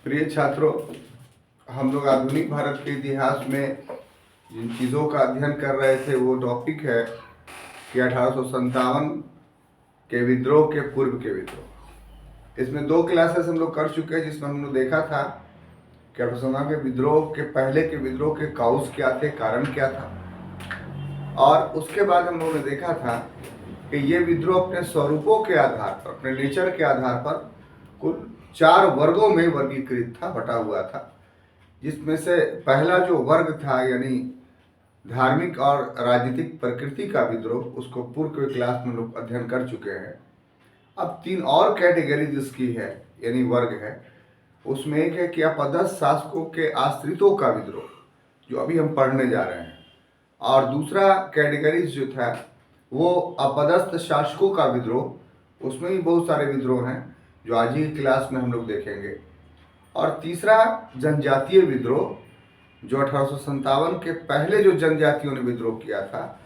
प्रिय छात्रों, हम लोग आधुनिक भारत के इतिहास में जिन चीज़ों का अध्ययन कर रहे थे वो टॉपिक है कि 1857 के विद्रोह के पूर्व के विद्रोह। इसमें 2 क्लासेस हम लोग कर चुके हैं, जिसमें हम लोग देखा था कि 1857 के विद्रोह के पहले के विद्रोह के काउज क्या थे, कारण क्या था, और उसके बाद हम लोगों ने देखा था कि ये विद्रोह अपने स्वरूपों के आधार पर, अपने नेचर के आधार पर कुल 4 वर्गों में वर्गीकृत था, बटा हुआ था। जिसमें से पहला जो वर्ग था यानी धार्मिक और राजनीतिक प्रकृति का विद्रोह, उसको पूर्व के क्लास में लोग अध्ययन कर चुके हैं। अब 3 और कैटेगरी जिसकी है यानी वर्ग है, उसमें एक है कि अपदस्थ शासकों के आश्रितों का विद्रोह, जो अभी हम पढ़ने जा रहे हैं, और दूसरा कैटेगरी जो था वो अपदस्थ शासकों का विद्रोह। उसमें भी बहुत सारे विद्रोह हैं जो आज ही क्लास में हम लोग देखेंगे। और तीसरा जनजातीय विद्रोह, जो 1857 के पहले जो जनजातियों ने विद्रोह किया था,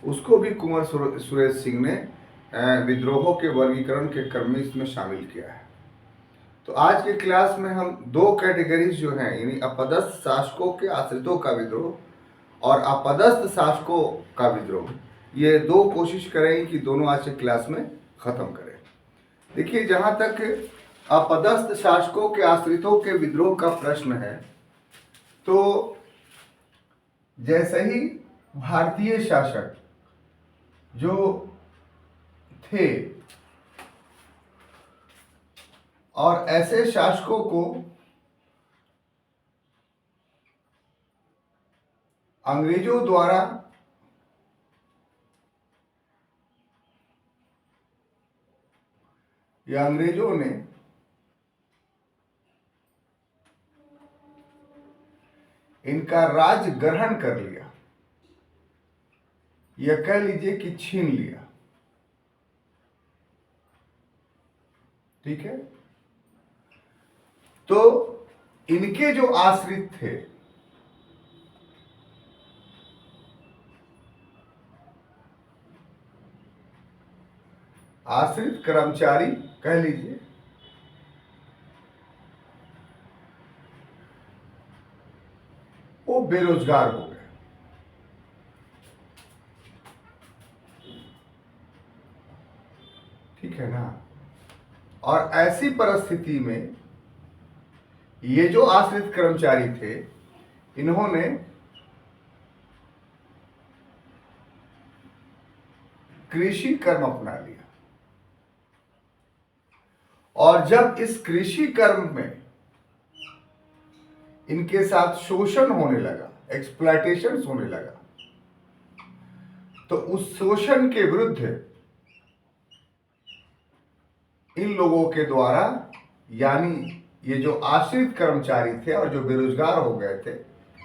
उसको भी कुंवर सुरेश सिंह ने विद्रोहों के वर्गीकरण के क्रम में इसमें शामिल किया है। तो आज के क्लास में हम 2 कैटेगरीज जो हैं यानी अपदस्थ शासकों के आश्रितों का विद्रोह और अपदस्थ शासकों का विद्रोह, ये 2 कोशिश करेंगे कि दोनों आज के क्लास में खत्म करें। देखिए, जहां तक अपदस्थ शासकों के आश्रितों के विद्रोह का प्रश्न है, तो जैसे ही भारतीय शासक जो थे और ऐसे शासकों को अंग्रेजों द्वारा या अंग्रेजों ने इनका राज ग्रहण कर लिया, या कह लीजिए कि छीन लिया। ठीक है, तो इनके जो आश्रित थे, आश्रित कर्मचारी कह लीजिए, वो बेरोजगार हो गए। ठीक है ना। और ऐसी परिस्थिति में ये जो आश्रित कर्मचारी थे, इन्होंने कृषि कर्म अपना लिया। और जब इस कृषि कर्म में इनके साथ शोषण होने लगा, एक्सप्लॉयटेशन होने लगा, तो उस शोषण के विरुद्ध इन लोगों के द्वारा, यानी ये जो आश्रित कर्मचारी थे और जो बेरोजगार हो गए थे,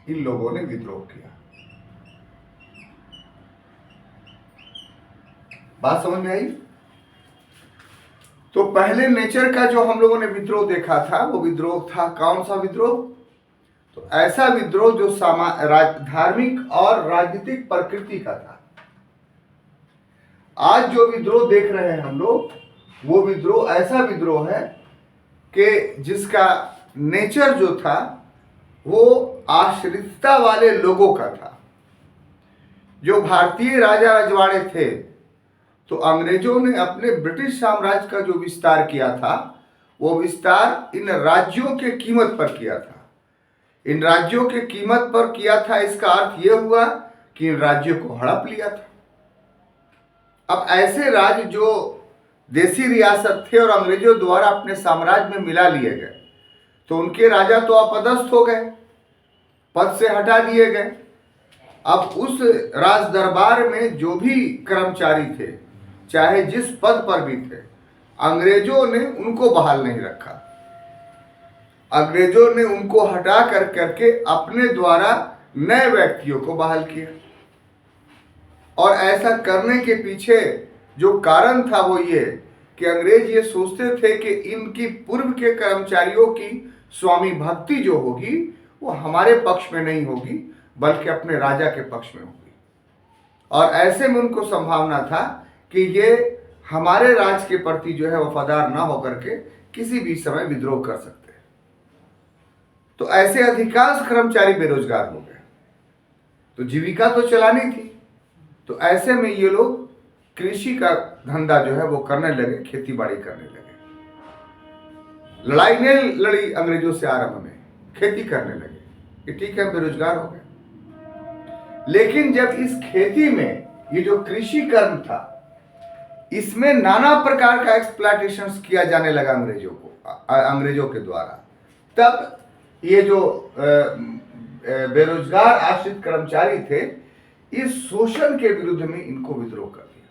इन लोगों ने विद्रोह किया। बात समझ में आई? तो पहले नेचर का जो हम लोगों ने विद्रोह देखा था, वो विद्रोह था कौन सा विद्रोह? तो ऐसा विद्रोह जो धार्मिक और राजनीतिक प्रकृति का था। आज जो विद्रोह देख रहे हैं हम लोग, वो विद्रोह ऐसा विद्रोह है कि जिसका नेचर जो था वो आश्रितता वाले लोगों का था। जो भारतीय राजा रजवाड़े थे, तो अंग्रेजों ने अपने ब्रिटिश साम्राज्य का जो विस्तार किया था, वो विस्तार इन राज्यों के कीमत पर किया था। इन राज्यों के कीमत पर किया था, इसका अर्थ यह हुआ कि इन राज्यों को हड़प लिया था। अब ऐसे राज्य जो देसी रियासत थे और अंग्रेजों द्वारा अपने साम्राज्य में मिला लिए गए, तो उनके राजा तो अपदस्थ हो गए, पद से हटा दिए गए। अब उस राज दरबार में जो भी कर्मचारी थे, चाहे जिस पद पर भी थे, अंग्रेजों ने उनको बहाल नहीं रखा। अंग्रेजों ने उनको हटा कर करके अपने द्वारा नए व्यक्तियों को बहाल किया। और ऐसा करने के पीछे जो कारण था वो ये कि अंग्रेज ये सोचते थे कि इनकी पूर्व के कर्मचारियों की स्वामी भक्ति जो होगी वो हमारे पक्ष में नहीं होगी, बल्कि अपने राजा के पक्ष में होगी। और ऐसे में उनको संभावना था कि ये हमारे राज के प्रति जो है वफादार ना होकर के किसी भी समय विद्रोह कर सकते हैं। तो ऐसे अधिकांश कर्मचारी बेरोजगार हो गए। तो जीविका तो चलानी थी, तो ऐसे में ये लोग कृषि का धंधा जो है वो करने लगे, खेती बाड़ी करने लगे। लड़ाई नहीं लड़ी अंग्रेजों से आरंभ में, खेती करने लगे कि ठीक है बेरोजगार हो गए। लेकिन जब इस खेती में ये जो कृषि कर्म था, इसमें नाना प्रकार का एक्सप्लॉयटेशन किया जाने लगा अंग्रेजों के द्वारा, तब ये जो बेरोजगार आश्रित कर्मचारी थे, इस शोषण के विरुद्ध में इनको विद्रोह कर दिया।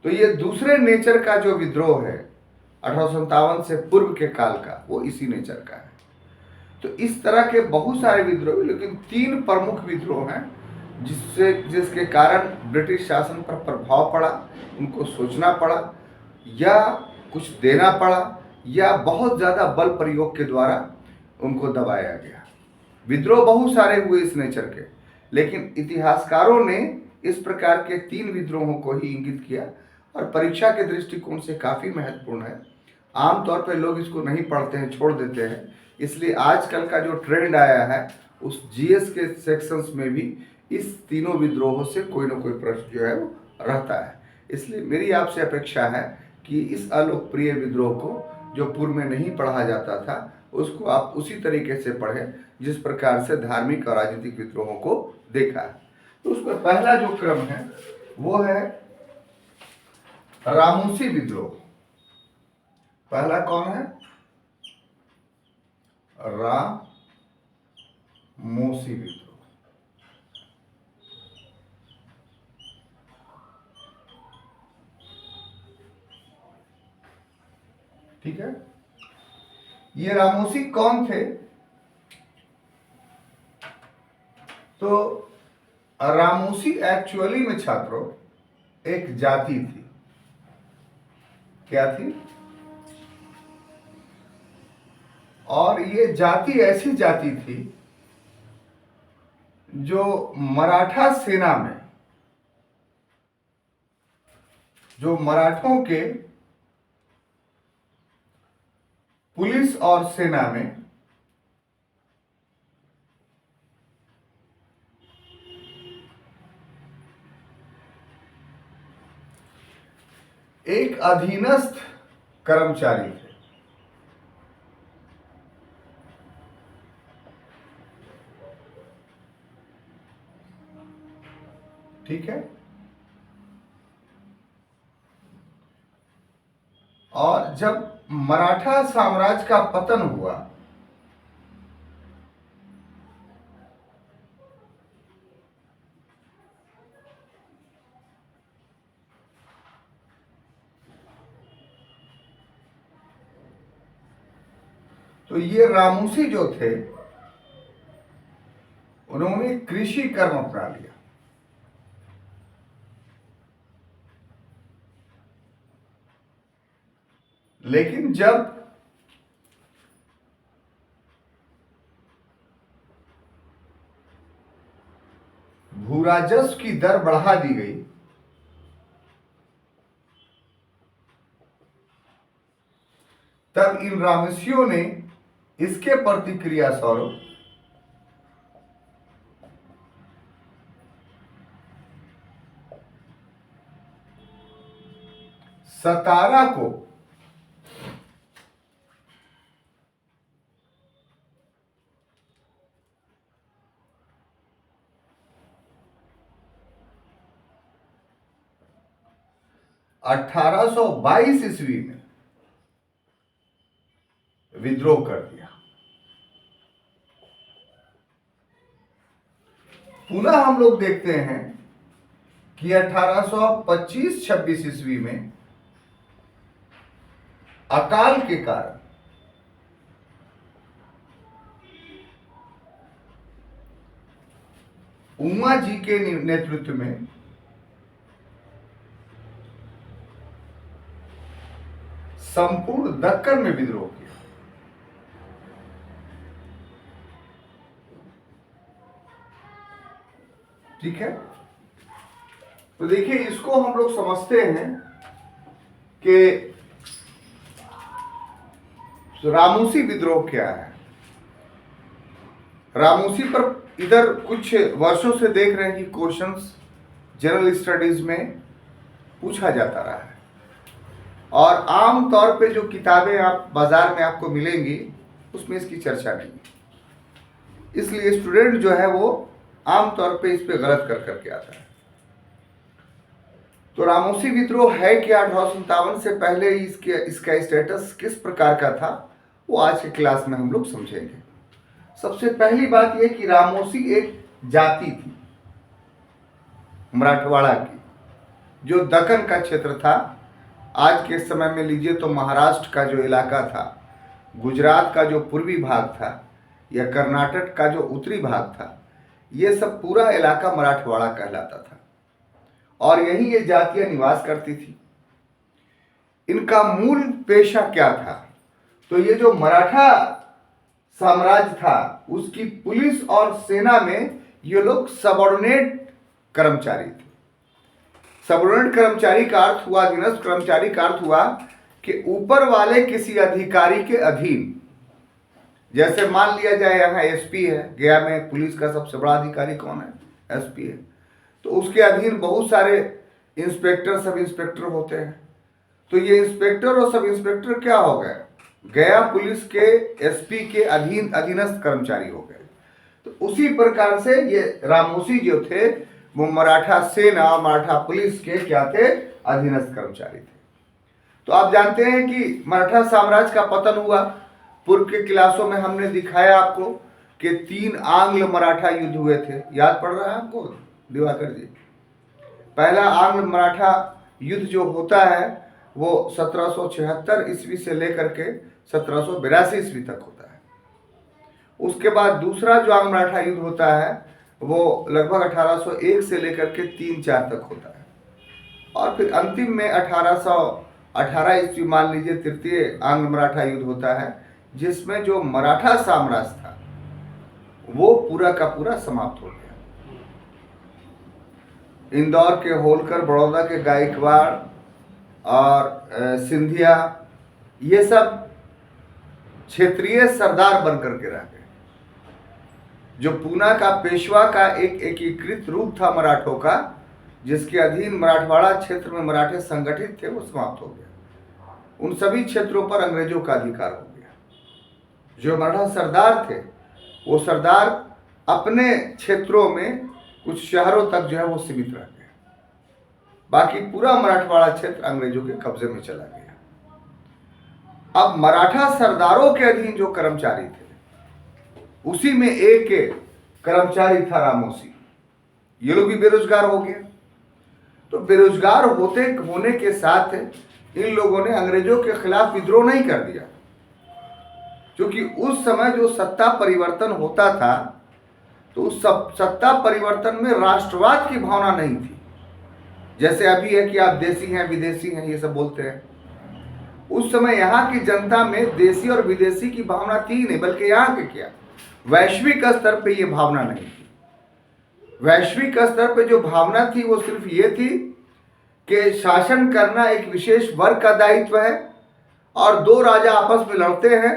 तो ये दूसरे नेचर का जो विद्रोह है 1857 से पूर्व के काल का, वो इसी नेचर का है। तो इस तरह के बहुत सारे विद्रोह, लेकिन 3 प्रमुख विद्रोह हैं जिसके कारण ब्रिटिश शासन पर प्रभाव पड़ा, उनको सोचना पड़ा, या कुछ देना पड़ा, या बहुत ज़्यादा बल प्रयोग के द्वारा उनको दबाया गया। विद्रोह बहुत सारे हुए इस नेचर के, लेकिन इतिहासकारों ने इस प्रकार के 3 विद्रोहों को ही इंगित किया और परीक्षा के दृष्टिकोण से काफ़ी महत्वपूर्ण है। आमतौर पर लोग इसको नहीं पढ़ते हैं, छोड़ देते हैं, इसलिए आजकल का जो ट्रेंड आया है उस जीएस के सेक्शंस में भी इस तीनों विद्रोहों से कोई ना कोई प्रश्न जो है वो रहता है। इसलिए मेरी आपसे अपेक्षा है कि इस अलोकप्रिय विद्रोह को जो पूर्व में नहीं पढ़ा जाता था, उसको आप उसी तरीके से पढ़ें जिस प्रकार से धार्मिक और राजनीतिक विद्रोहों को देखा है। तो उसमें पहला जो क्रम है वो है रामूसी विद्रोह। पहला कौन है? रामूसी विद्रोह। ठीक है, ये रामूसी कौन थे? तो रामूसी एक्चुअली में छात्रों एक जाति थी। क्या थी? और ये जाति ऐसी जाति थी जो मराठा सेना में, जो मराठों के पुलिस और सेना में एक अधीनस्थ कर्मचारी थे। ठीक है, और जब मराठा साम्राज्य का पतन हुआ तो ये रामूसी जो थे उन्होंने कृषि कर्म अपना लिया। लेकिन जब भूराजस्व की दर बढ़ा दी गई तब इन रामूसियों ने इसके प्रतिक्रिया स्वरूप सतारा को (1822 ईस्वी में विद्रोह कर दिया। पुनः हम लोग देखते हैं कि 1825-26 ईस्वी में अकाल के कारण उमा जी के नेतृत्व में संपूर्ण दक्कन में विद्रोह किया। ठीक है, तो देखिए इसको हम लोग समझते हैं कि रामूसी विद्रोह क्या है। रामोसी पर इधर कुछ वर्षों से देख रहे हैं कि क्वेश्चंस जनरल स्टडीज में पूछा जाता रहा है, और आम तौर पे जो किताबें आप बाजार में आपको मिलेंगी उसमें इसकी चर्चा नहीं है। इसलिए स्टूडेंट जो है वो आम तौर पे इस पे गलत कर करके आता है। तो रामोसी विद्रोह है क्या, 1857 से पहले इसका स्टेटस किस प्रकार का था, वो आज के क्लास में हम लोग समझेंगे। सबसे पहली बात यह कि रामोसी एक जाति थी मराठवाड़ा की, जो दक्कन का क्षेत्र था। आज के समय में लीजिए तो महाराष्ट्र का जो इलाका था, गुजरात का जो पूर्वी भाग था, या कर्नाटक का जो उत्तरी भाग था, ये सब पूरा इलाका मराठवाड़ा कहलाता था, और यही ये जातियां निवास करती थी। इनका मूल पेशा क्या था, तो ये जो मराठा साम्राज्य था उसकी पुलिस और सेना में ये लोग सबऑर्डिनेट कर्मचारी थे। सबऑर्डिनेट कर्मचारी का अर्थ हुआ, अधीनस्थ कर्मचारी का अर्थ हुआ कि ऊपर वाले किसी अधिकारी के अधीन। जैसे मान लिया जाए यहाँ एसपी है, गया में पुलिस का सबसे बड़ा अधिकारी कौन है, एसपी है, तो उसके अधीन बहुत सारे इंस्पेक्टर सब इंस्पेक्टर होते हैं। तो ये इंस्पेक्टर और सब इंस्पेक्टर क्या हो गए, गया पुलिस के एसपी के अधीनस्थ कर्मचारी हो गए। तो उसी प्रकार से ये रामोसी जो थे वो मराठा सेना और मराठा पुलिस के क्या थे, अधीनस्थ कर्मचारी थे। तो आप जानते हैं कि मराठा साम्राज्य का पतन हुआ। पूर्व के क्लासों में हमने दिखाया आपको कि 3 आंग्ल मराठा युद्ध हुए थे। याद पड़ रहा है आपको दिवाकर जी? पहला आंग्ल मराठा युद्ध जो होता है वो 1776 ईस्वी से लेकर के 1782 ईस्वी तक होता है। उसके बाद दूसरा जो आंग्ल मराठा युद्ध होता है वो लगभग 1801 से लेकर के 3-4 तक होता है, और फिर अंतिम में 1818 ईस्वी मान लीजिए तृतीय आंग्ल मराठा युद्ध होता है, जिसमें जो मराठा साम्राज्य था वो पूरा का पूरा समाप्त हो गया। इंदौर के होलकर, बड़ौदा के गायकवाड़ और सिंधिया, ये सब क्षेत्रीय सरदार बनकर के रह गए। जो पूना का पेशवा का एक एकीकृत रूप था मराठों का, जिसके अधीन मराठवाड़ा क्षेत्र में मराठे संगठित थे, वो समाप्त हो गया। उन सभी क्षेत्रों पर अंग्रेजों का अधिकार हो गया। जो मराठा सरदार थे वो सरदार अपने क्षेत्रों में कुछ शहरों तक जो है वो सीमित रह गए, बाकी पूरा मराठवाड़ा क्षेत्र अंग्रेजों के कब्जे में चला गया। अब मराठा सरदारों के अधीन जो कर्मचारी थे उसी में एक कर्मचारी था रामोसी। ये लोग भी बेरोजगार हो गए। तो बेरोजगार होने के साथ इन लोगों ने अंग्रेजों के खिलाफ विद्रोह नहीं कर दिया, क्योंकि उस समय जो सत्ता परिवर्तन होता था तो उस सत्ता परिवर्तन में राष्ट्रवाद की भावना नहीं थी। जैसे अभी है कि आप देसी हैं विदेशी हैं ये सब बोलते हैं। उस समय यहाँ की जनता में देसी और विदेशी की भावना थी नहीं, बल्कि यहाँ के क्या वैश्विक स्तर पे ये भावना नहीं थी। वैश्विक स्तर पे जो भावना थी वो सिर्फ ये थी कि शासन करना एक विशेष वर्ग का दायित्व है, और 2 राजा आपस में लड़ते हैं,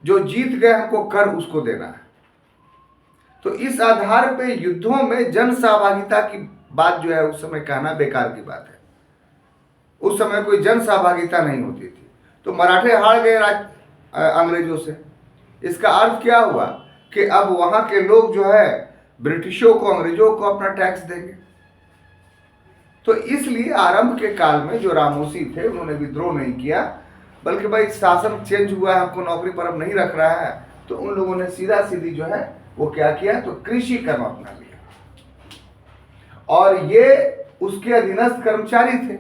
जो जीत गए हमको कर उसको देना है। तो इस आधार पे युद्धों में जन सहभागिता की बात जो है उस समय कहना बेकार की बात है। उस समय कोई जन सहभागिता नहीं होती थी। तो मराठे हार गए अंग्रेजों से। इसका अर्थ क्या हुआ कि अब वहां के लोग जो है ब्रिटिशों को, अंग्रेजों को अपना टैक्स देंगे। तो इसलिए आरंभ के काल में जो रामोसी थे उन्होंने विद्रोह नहीं किया, बल्कि भाई शासन चेंज हुआ है, हमको नौकरी पर अब नहीं रख रहा है, तो उन लोगों ने सीधा सीधी जो है वो क्या किया, तो कृषि कर्म अपना लिया, और ये उसके अधीनस्थ कर्मचारी थे।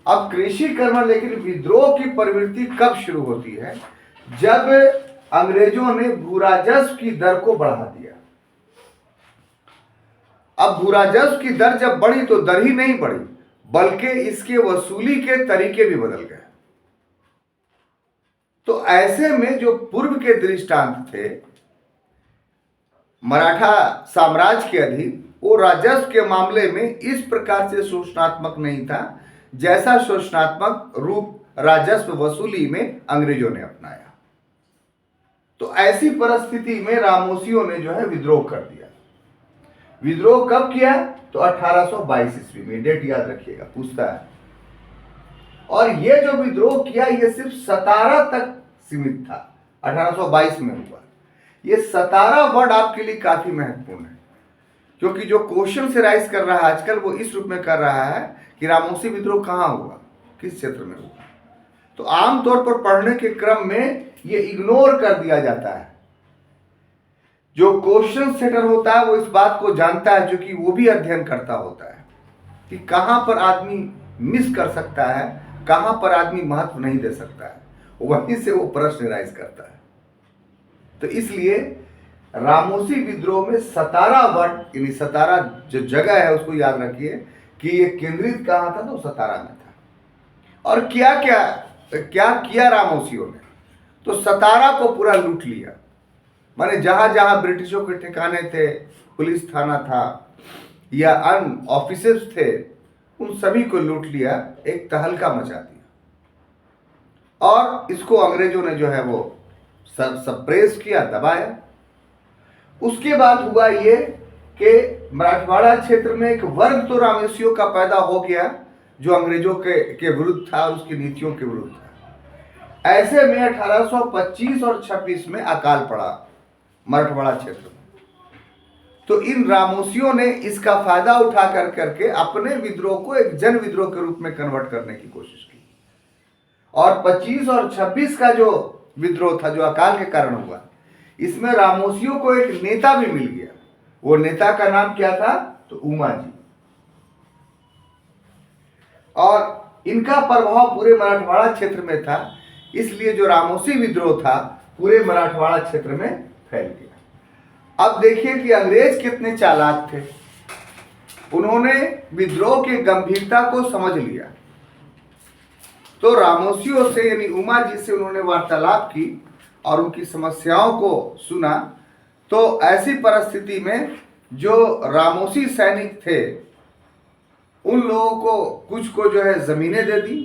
अब कृषि कर्म, लेकिन विद्रोह की प्रवृत्ति कब शुरू होती है, जब अंग्रेजों ने भूराजस्व की दर को बढ़ा दिया। अब भूराजस्व की दर जब बढ़ी तो दर ही नहीं बढ़ी, बल्कि इसके वसूली के तरीके भी बदल गए। तो ऐसे में जो पूर्व के दृष्टांत थे मराठा साम्राज्य के अधीन, वो राजस्व के मामले में इस प्रकार से शोषणात्मक नहीं था जैसा शोषणात्मक रूप राजस्व वसूली में अंग्रेजों ने अपनाया। तो ऐसी परिस्थिति में रामोसियों ने जो है विद्रोह कर दिया। विद्रोह कब किया? तो 1822 ईस्वी में, डेट याद रखिएगा, पूछता है। और ये जो विद्रोह किया ये सिर्फ सतारा तक सीमित था, 1822 में हुआ। ये सतारा वर्ड आपके लिए काफी महत्वपूर्ण है, क्योंकि जो क्वेश्चन से राइज कर रहा है आजकल वो इस रूप में कर रहा है कि रामोसी विद्रोह कहाँ हुआ, किस क्षेत्र में हुआ। तो आमतौर पर पढ़ने के क्रम में ये इग्नोर कर दिया जाता है। जो क्वेश्चन सेटर होता है वो इस बात को जानता है, जो कि वो भी अध्ययन करता होता है कि कहां पर आदमी मिस कर सकता है, कहां पर आदमी महत्व नहीं दे सकता है, वहीं से वो प्रश्न राइज करता है। तो इसलिए रामोसी विद्रोह में सतारा वर्ड, यानी सतारा जो जगह है उसको याद रखिए कि ये केंद्रित कहां था, तो सतारा में था। और क्या किया रामोसियों ने? तो सतारा को पूरा लूट लिया। माने जहां जहां ब्रिटिशों के ठिकाने थे, पुलिस थाना था या अन्य ऑफिसेस थे, उन सभी को लूट लिया, एक तहलका मचा दिया। और इसको अंग्रेजों ने जो है वो सप्रेस किया, दबाया। उसके बाद हुआ ये कि मराठवाड़ा क्षेत्र में एक वर्ग तो रामोसियों का पैदा हो गया जो अंग्रेजों के विरुद्ध था और उसकी नीतियों के विरुद्ध था। ऐसे में 1825 और 26 में अकाल पड़ा मराठवाड़ा क्षेत्र में। तो इन रामोसियों ने इसका फायदा उठा करके अपने विद्रोह को एक जन विद्रोह के रूप में कन्वर्ट करने की कोशिश की। और 25 और 26 का जो विद्रोह था, जो अकाल के कारण हुआ, इसमें रामोसियों को एक नेता भी मिल गया। वो नेता का नाम क्या था? तो उमा जी। और इनका प्रभाव पूरे मराठवाड़ा क्षेत्र में था, इसलिए जो रामोसी विद्रोह था पूरे मराठवाड़ा क्षेत्र में फैल गया। अब देखिए कि अंग्रेज कितने चालाक थे। उन्होंने विद्रोह की गंभीरता को समझ लिया। तो रामोसियों से, यानी उमा जी से उन्होंने वार्तालाप की और उनकी समस्याओं को सुना। तो ऐसी परिस्थिति में जो रामोसी सैनिक थे उन लोगों को कुछ को जो है जमीनें दे दी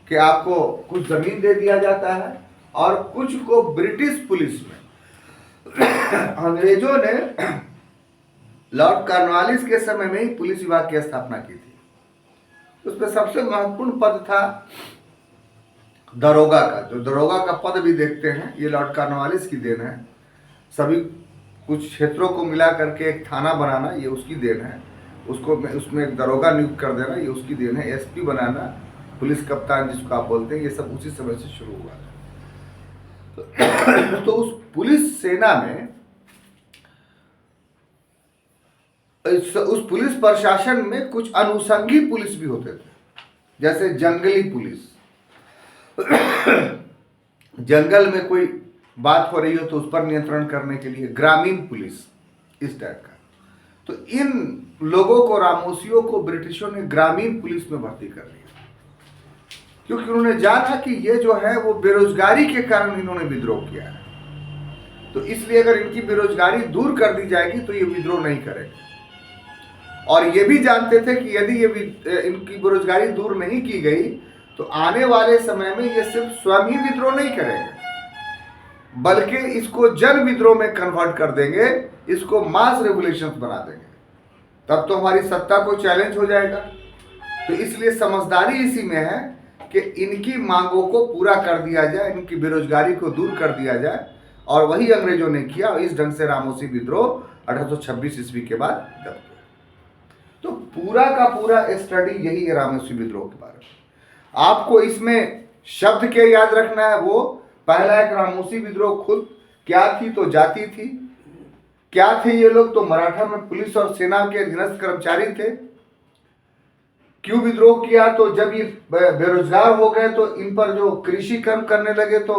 कि आपको कुछ जमीन दे दिया जाता है, और कुछ को ब्रिटिश पुलिस में अंग्रेजों ने लॉर्ड कॉर्नवालिस के समय में ही पुलिस विभाग की स्थापना की थी। उसमें सबसे महत्वपूर्ण पद था दरोगा का। जो दरोगा का पद भी देखते हैं, ये लॉर्ड कॉर्नवालिस की देन है। सभी कुछ क्षेत्रों को मिला करके एक थाना बनाना, ये उसकी देन है। उसको उसमें एक दरोगा नियुक्त कर देना, ये उसकी देन है। एसपी बनाना, पुलिस कप्तान जिसको आप बोलते हैं, ये सब उसी समय से शुरू हुआ है। तो उस पुलिस सेना में, उस पुलिस प्रशासन में कुछ अनुषंगी पुलिस भी होते थे, जैसे जंगली पुलिस। जंगल में कोई बात हो रही हो तो उस पर नियंत्रण करने के लिए ग्रामीण पुलिस, इस टाइप का। तो इन लोगों को, रामोसियों को, ब्रिटिशों ने ग्रामीण पुलिस में भर्ती कर लिया, क्योंकि उन्होंने जाना कि ये जो है वो बेरोजगारी के कारण इन्होंने विद्रोह किया है। तो इसलिए अगर इनकी बेरोजगारी दूर कर दी जाएगी तो ये विद्रोह नहीं करेंगे। और ये भी जानते थे कि यदि ये इनकी बेरोजगारी दूर नहीं की गई तो आने वाले समय में ये सिर्फ स्वयं ही विद्रोह नहीं करेंगे, बल्कि इसको जन विद्रोह में कन्वर्ट कर देंगे, इसको मास रेवोल्यूशन बना देंगे। तब तो हमारी सत्ता को चैलेंज हो जाएगा। तो इसलिए समझदारी इसी में है कि इनकी मांगों को पूरा कर दिया जाए, इनकी बेरोजगारी को दूर कर दिया जाए। और वही अंग्रेजों ने किया, और इस ढंग से रामोसी विद्रोह 1826 ईस्वी के बाद दब गया। तो पूरा का पूरा स्टडी यही है रामोसी विद्रोह के बारे में। आपको इसमें शब्द क्या याद रखना है? वो पहला एक, रामोसी विद्रोह खुद क्या थी? तो जाति थी। क्या थे ये लोग? तो मराठा में पुलिस और सेना के अधीनस्थ कर्मचारी थे। क्यों विद्रोह किया? तो जब ये बेरोजगार हो गए तो इन पर जो कृषि कर्म करने लगे तो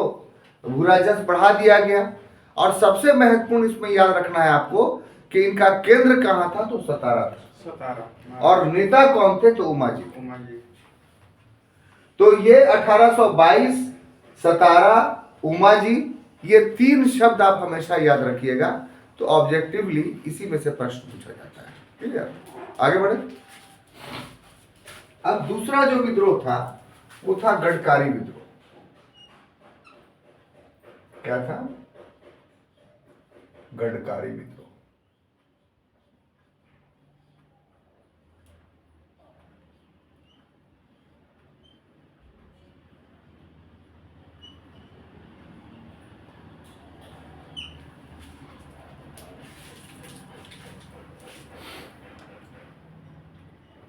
भू राजस्व बढ़ा दिया गया। और सबसे महत्वपूर्ण इसमें याद रखना है आपको कि इनका केंद्र कहाँ था? तो सतारा था। और नेता कौन थे? तो उमा जी। तो ये 1822, सतारा, उमा जी, ये तीन शब्द आप हमेशा याद रखिएगा। तो ऑब्जेक्टिवली इसी में से प्रश्न पूछा जाता है। ठीक है, आगे बढ़े। अब दूसरा जो विद्रोह था वो था गढ़कारी विद्रोह। क्या था? गडकारी विद्रोह।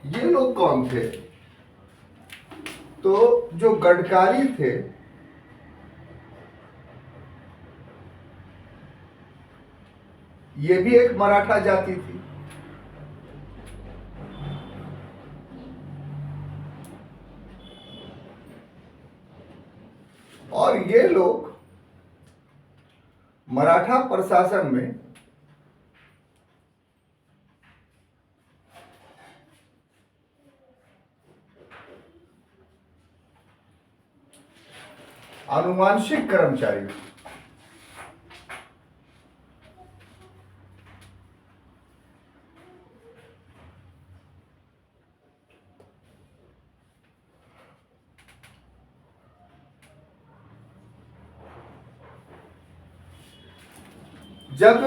ये लोग कौन थे? तो जो गडकारी थे, ये भी एक मराठा जाति थी। और ये लोग मराठा प्रशासन में आनुवांशिक कर्मचारी थे। जब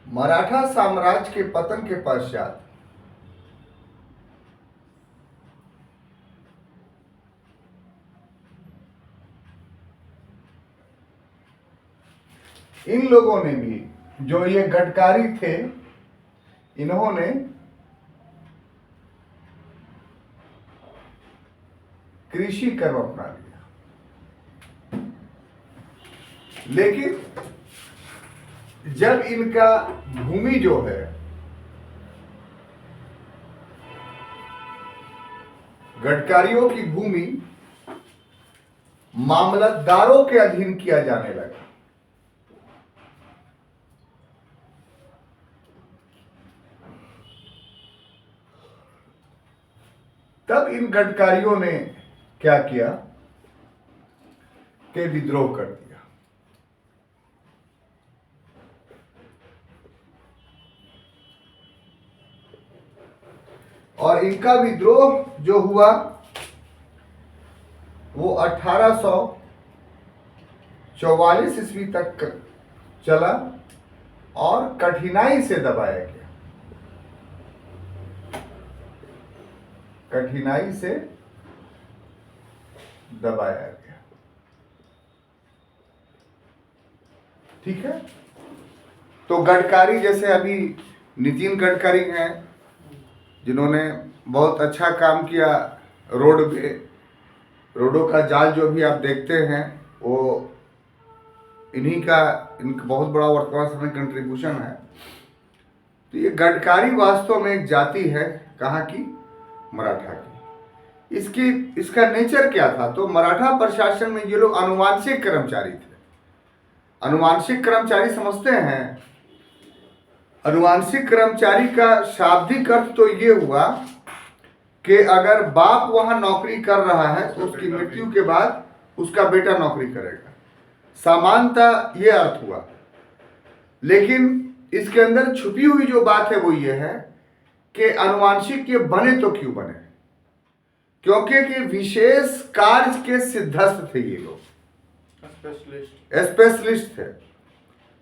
मराठा साम्राज्य के पतन के पश्चात इन लोगों ने भी, जो ये गडकारी थे, इन्होंने कृषि कर्म अपना लिया। लेकिन जब इनका भूमि जो है गडकारियों की भूमि मामलतदारों के अधीन किया जाने लगा, तब इन गडकारियों ने क्या किया कि विद्रोह कर दिया। और इनका विद्रोह जो हुआ वो 1844 ईस्वी तक चला और कठिनाई से दबाया गया। कठिनाई से दबाया गया। ठीक है। तो गडकारी, जैसे अभी नितिन गडकरी हैं, जिन्होंने बहुत अच्छा काम किया रोडों का जाल जो भी आप देखते हैं वो इनका बहुत बड़ा वर्तमान समय कंट्रीब्यूशन है। तो ये गडकारी वास्तव में एक जाति है, कहाँ की? मराठा की। इसका नेचर क्या था? तो मराठा प्रशासन में ये लोग आनुवांशिक कर्मचारी थे। आनुवांशिक कर्मचारी समझते हैं? आनुवांशिक कर्मचारी का शाब्दिक अर्थ तो ये हुआ कि अगर बाप वहां नौकरी कर रहा है तो उसकी मृत्यु के बाद उसका बेटा नौकरी करेगा। सामान्यतः ये अर्थ हुआ। लेकिन इसके अंदर छुपी हुई जो बात है वो ये है कि आनुवांशिक ये बने तो क्यों बने? क्योंकि कि विशेष कार्य के सिद्धस्थ थे ये लोग, स्पेशलिस्ट थे।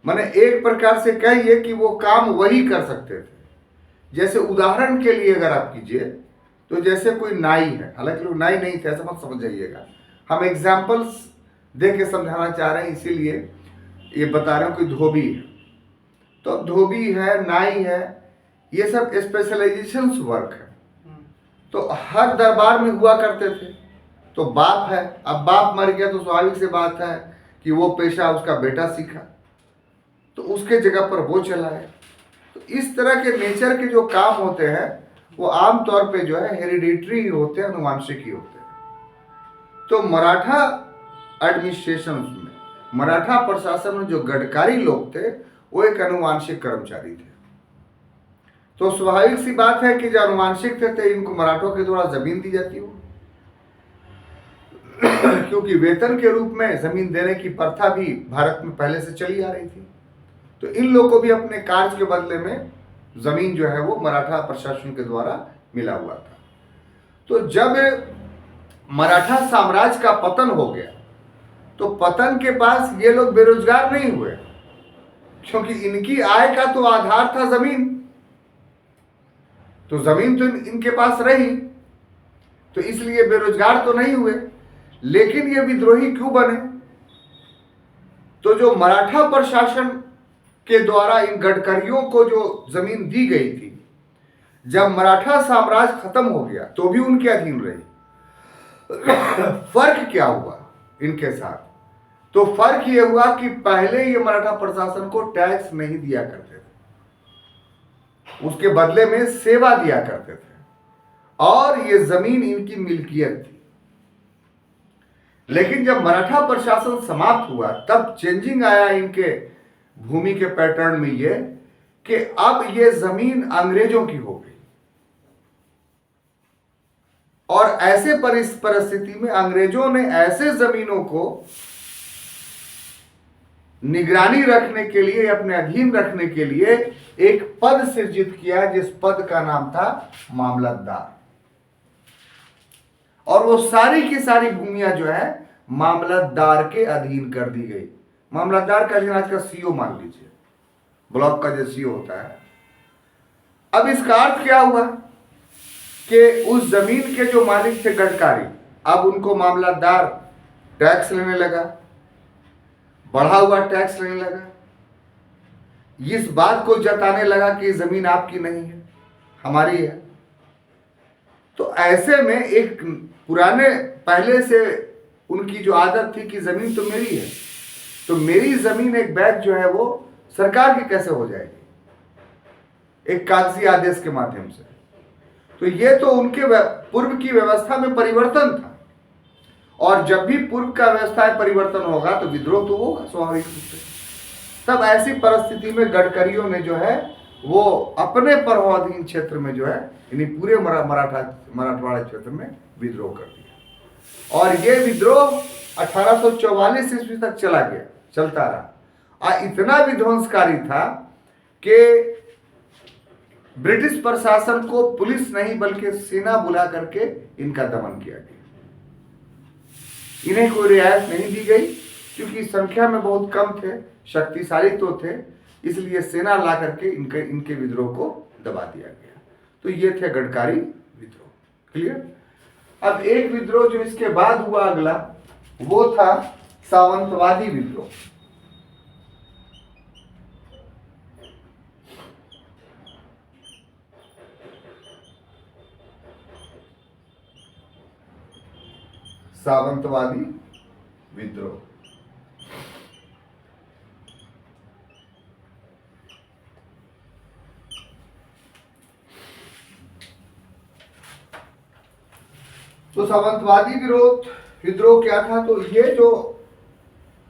माने एक प्रकार से कहिए कि वो काम वही कर सकते थे। जैसे उदाहरण के लिए अगर आप कीजिए तो जैसे कोई नाई है, हालांकि लोग नाई नहीं थे ऐसा मत समझ जाइएगा, हम एग्जाम्पल्स दे के समझाना चाह रहे हैं, इसीलिए ये बता रहे हैं। कोई धोबी है तो धोबी है, नाई है, ये सब स्पेशलाइजेशन वर्क है। तो हर दरबार में हुआ करते थे। तो बाप है, अब बाप मर गया तो स्वाभाविक से बात है कि वो पेशा उसका बेटा सीखा, तो उसके जगह पर वो चला है। तो इस तरह के नेचर के जो काम होते हैं वो आमतौर पे जो है हेरिडिटरी ही होते हैं, अनुवांशिक ही होते हैं। तो मराठा एडमिनिस्ट्रेशन में, मराठा प्रशासन में जो गडकारी लोग थे वो एक अनुवांशिक कर्मचारी थे। तो स्वाभाविक सी बात है कि जो अनुवांशिक थे इनको मराठों के द्वारा जमीन दी जाती हो, क्योंकि वेतन के रूप में जमीन देने की प्रथा भी भारत में पहले से चली आ रही थी। तो इन लोगों को भी अपने कार्य के बदले में जमीन जो है वो मराठा प्रशासन के द्वारा मिला हुआ था। तो जब मराठा साम्राज्य का पतन हो गया तो पतन के पास ये लोग बेरोजगार नहीं हुए, क्योंकि इनकी आय का तो आधार था जमीन, तो जमीन तो इनके पास रही, तो इसलिए बेरोजगार तो नहीं हुए। लेकिन ये विद्रोही क्यों बने? तो जो मराठा प्रशासन के द्वारा इन गडकरियों को जो जमीन दी गई थी, जब मराठा साम्राज्य खत्म हो गया तो भी उनके अधीन रही। फर्क क्या हुआ इनके साथ? तो फर्क ये हुआ कि पहले ये मराठा प्रशासन को टैक्स नहीं दिया करते थे, उसके बदले में सेवा दिया करते थे, और ये जमीन इनकी मिल्कियत थी। लेकिन जब मराठा प्रशासन समाप्त हुआ तब चेंजिंग आया इनके भूमि के पैटर्न में, ये कि अब ये जमीन अंग्रेजों की हो गई, और ऐसे परिस्थिति में अंग्रेजों ने ऐसे जमीनों को निगरानी रखने के लिए, अपने अधीन रखने के लिए एक पद सृजित किया, जिस पद का नाम था मामलतदार। और वो सारी की सारी भूमियां जो है मामलतदार के अधीन कर दी गई। मामलतदार का अधीन आज का सीओ मान लीजिए, ब्लॉक का जो सीओ होता है। अब इसका अर्थ क्या हुआ कि उस जमीन के जो मालिक थे गडकरी, अब उनको मामलतदार टैक्स लेने लगा, बढ़ा हुआ टैक्स लेने लगा, इस बात को जताने लगा कि जमीन आपकी नहीं है, हमारी है। तो ऐसे में एक पुराने पहले से उनकी जो आदत थी कि जमीन तो मेरी है, तो मेरी जमीन एक बैग जो है वो सरकार की कैसे हो जाएगी एक कागजी आदेश के माध्यम से? तो ये तो उनके पूर्व की व्यवस्था में परिवर्तन था, और जब भी पूर्व का व्यवस्था में परिवर्तन होगा तो विद्रोह तो होगा स्वाभाविक रूप से। तब ऐसी परिस्थिति में गडकरियों ने जो है वो अपने प्रभावाधीन क्षेत्र में जो है यानी पूरे मराठवाड़ा क्षेत्र में विद्रोह कर दिया, और ये विद्रोह 1844 ईस्वी तक चलता रहा, और इतना विध्वंसकारी था कि ब्रिटिश प्रशासन को पुलिस नहीं बल्कि सेना बुला करके इनका दमन किया गया। इन्हें कोई रियायत नहीं दी गई, क्योंकि संख्या में बहुत कम थे, शक्तिशाली तो थे, इसलिए सेना ला करके इनके विद्रोह को दबा दिया गया। तो ये थे गडकरी विद्रोह। क्लियर? अब एक विद्रोह जो इसके बाद हुआ अगला, वो था सावंतवादी विद्रोह। सावंतवादी विद्रोह तो सावंतवादी विद्रोह क्या था? तो ये जो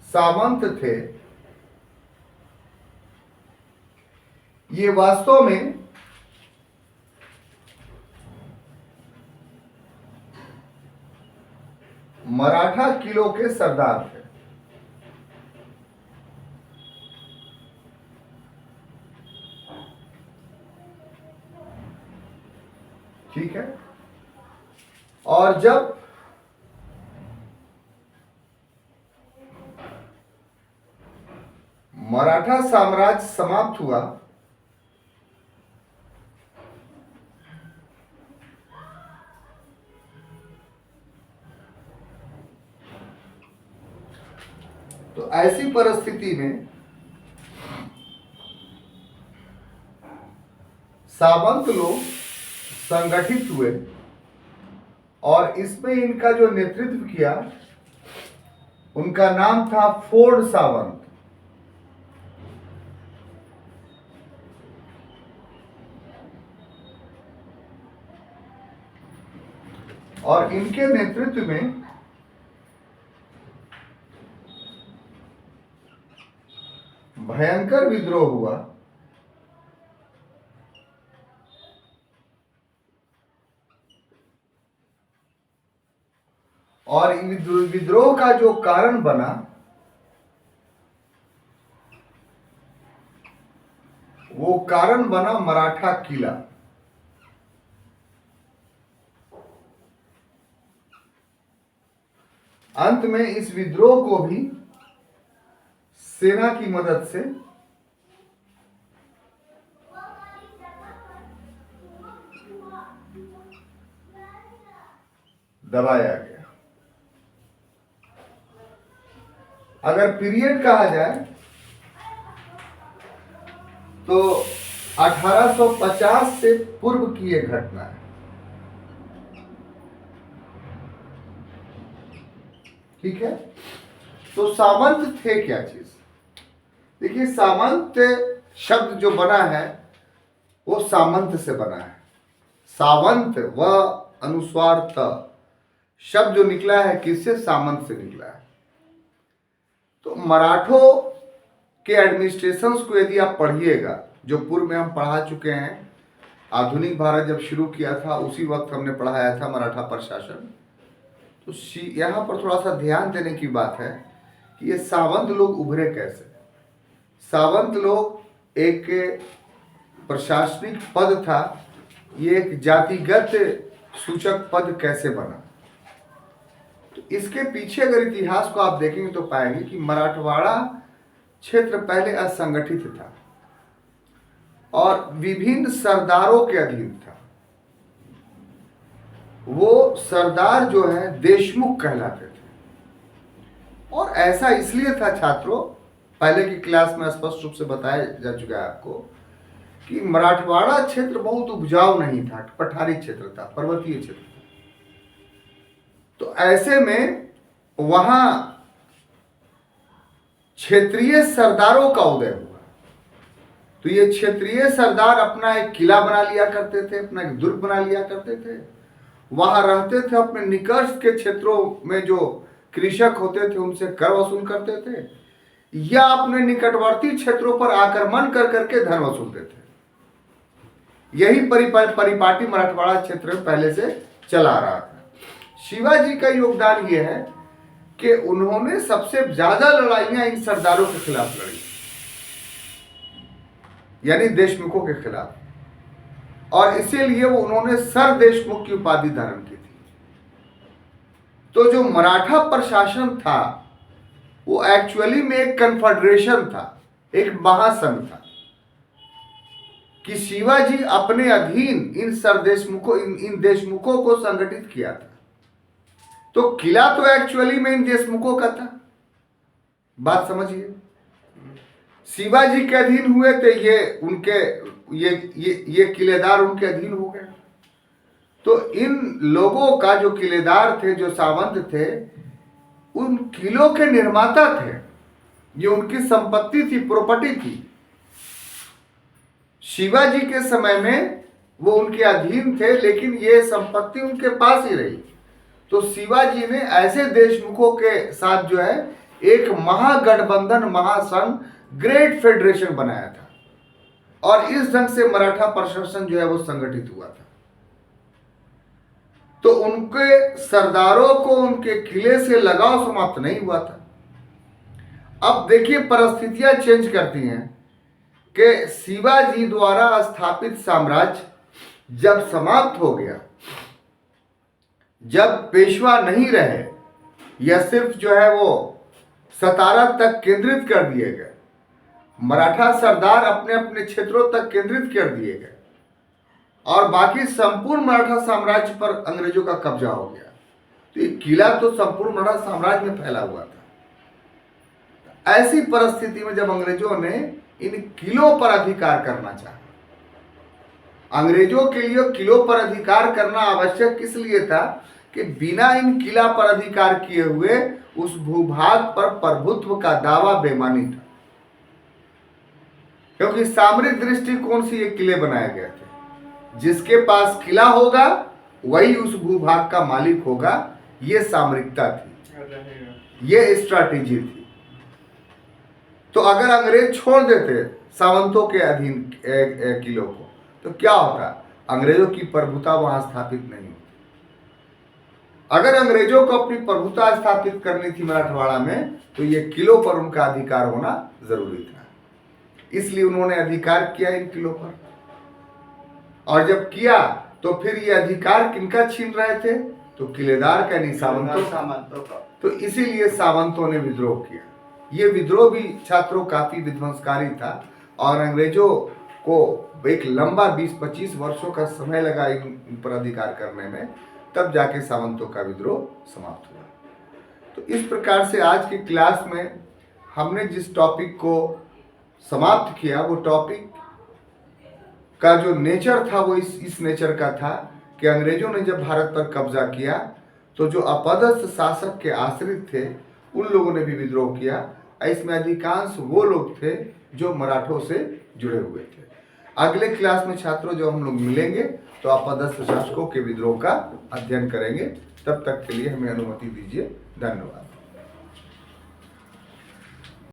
सामंत थे, ये वास्तव में मराठा किलों के सरदार थे। ठीक है? और जब मराठा साम्राज्य समाप्त हुआ तो ऐसी परिस्थिति में सामंत लोग संगठित हुए, और इसमें इनका जो नेतृत्व किया उनका नाम था फोर्ड सावंत। और इनके नेतृत्व में भयंकर विद्रोह हुआ, और विद्रोह का जो कारण बना वो कारण बना मराठा किला। अंत में इस विद्रोह को भी सेना की मदद से दबाया गया। अगर पीरियड कहा जाए तो 1850 से पूर्व की यह घटना है। ठीक है, तो सामंत थे क्या चीज? देखिए, सामंत शब्द जो बना है वो सामंत से बना है। सावंत व अनुस्वार त शब्द जो निकला है किससे? सामंत से निकला है। तो मराठों के एडमिनिस्ट्रेशंस को यदि आप पढ़िएगा, जो पूर्व में हम पढ़ा चुके हैं, आधुनिक भारत जब शुरू किया था उसी वक्त हमने पढ़ाया था मराठा प्रशासन। तो यहाँ पर थोड़ा सा ध्यान देने की बात है कि ये सावंत लोग उभरे कैसे। सावंत लोग एक प्रशासनिक पद था, ये एक जातिगत सूचक पद कैसे बना? तो इसके पीछे अगर इतिहास को आप देखेंगे तो पाएंगे कि मराठवाड़ा क्षेत्र पहले असंगठित था और विभिन्न सरदारों के अधीन था। वो सरदार जो है देशमुख कहलाते थे। और ऐसा इसलिए था छात्रों, पहले की क्लास में स्पष्ट रूप से बताया जा चुका है आपको कि मराठवाड़ा क्षेत्र बहुत उपजाऊ नहीं था, पठारी क्षेत्र था, पर्वतीय क्षेत्र था। तो ऐसे में वहां क्षेत्रीय सरदारों का उदय हुआ। तो ये क्षेत्रीय सरदार अपना एक किला बना लिया करते थे, अपना एक दुर्ग बना लिया करते थे, वहां रहते थे, अपने निकट के क्षेत्रों में जो कृषक होते थे उनसे कर वसूल करते थे, या अपने निकटवर्ती क्षेत्रों पर आक्रमण कर करके धन वसूलते थे। यही परिपाटी मराठवाड़ा क्षेत्र में पहले से चला आ रहा था। शिवाजी का योगदान यह है कि उन्होंने सबसे ज्यादा लड़ाइयां इन सरदारों के खिलाफ लड़ी, यानी देशमुखों के खिलाफ, और इसीलिए वो उन्होंने सर देशमुख की उपाधि धारण की थी। तो जो मराठा प्रशासन था वो एक्चुअली में एक कन्फेडरेशन था, एक महासंघ था कि शिवाजी अपने अधीन इन सर देशमुखों इन देशमुखों को संगठित किया था। तो किला तो एक्चुअली में इन देशमुखों का था। बात समझिए, शिवाजी के अधीन हुए थे, ये उनके ये किलेदार उनके अधीन हो गए। तो इन लोगों का जो किलेदार थे, जो सावंत थे, उन किलों के निर्माता थे, ये उनकी संपत्ति थी, प्रॉपर्टी थी। शिवाजी के समय में वो उनके अधीन थे, लेकिन ये संपत्ति उनके पास ही रही। तो शिवाजी ने ऐसे देशमुखों के साथ जो है एक महागठबंधन, महासंघ, ग्रेट फेडरेशन बनाया था, और इस ढंग से मराठा प्रशासन जो है वो संगठित हुआ था। तो उनके सरदारों को उनके किले से लगाव समाप्त नहीं हुआ था। अब देखिए, परिस्थितियां चेंज करती हैं कि शिवाजी द्वारा स्थापित साम्राज्य जब समाप्त हो गया, जब पेशवा नहीं रहे, या सिर्फ जो है वो सतारा तक केंद्रित कर दिए गए, मराठा सरदार अपने अपने क्षेत्रों तक केंद्रित कर दिए गए, और बाकी संपूर्ण मराठा साम्राज्य पर अंग्रेजों का कब्जा हो गया। तो ये किला तो संपूर्ण मराठा साम्राज्य में फैला हुआ था। ऐसी परिस्थिति में जब अंग्रेजों ने इन किलों पर अधिकार करना चाहा, अंग्रेजों के लिए किलों पर अधिकार करना आवश्यक इसलिए था कि बिना इन किला पर अधिकार किए हुए उस भूभाग पर प्रभुत्व का दावा बेमानी था, क्योंकि सामरिक दृष्टिकोण से ये किले बनाए गए थे। जिसके पास किला होगा वही उस भूभाग का मालिक होगा, ये सामरिकता थी, ये स्ट्रैटेजी थी। तो अगर अंग्रेज छोड़ देते सावंतों के अधीन किलों को, तो क्या होता? अंग्रेजों की प्रभुता वहां स्थापित नहीं होती। अगर अंग्रेजों को अपनी प्रभुता स्थापित करनी थी मराठवाड़ा में, तो ये किलों पर उनका अधिकार होना जरूरी था। इसलिए उन्होंने अधिकार किया इन किलों पर। और जब किया तो फिर ये अधिकार किनका छीन रहे थे? तो किलेदार का नहीं, सामंतों का। तो इसीलिए सामंतों ने विद्रोह किया। ये विद्रोह भी छात्रों काफी विध्वंसकारी था और अंग्रेजों को एक लंबा 20-25 वर्षों का समय लगा इन पर अधिकार करने में, तब जाके सामंतों का विद्रोह समाप्त हुआ। तो इस प्रकार से आज की क्लास में हमने जिस टॉपिक को समाप्त किया, वो टॉपिक का जो नेचर था वो इस नेचर का था कि अंग्रेजों ने जब भारत पर कब्जा किया तो जो अपदस्थ शासक के आश्रित थे उन लोगों ने भी विद्रोह किया। इसमें अधिकांश वो लोग थे जो मराठों से जुड़े हुए थे। अगले क्लास में छात्रों जो हम लोग मिलेंगे तो अपदस्थ शासकों के विद्रोह का अध्ययन करेंगे। तब तक के लिए हमें अनुमति दीजिए। धन्यवाद।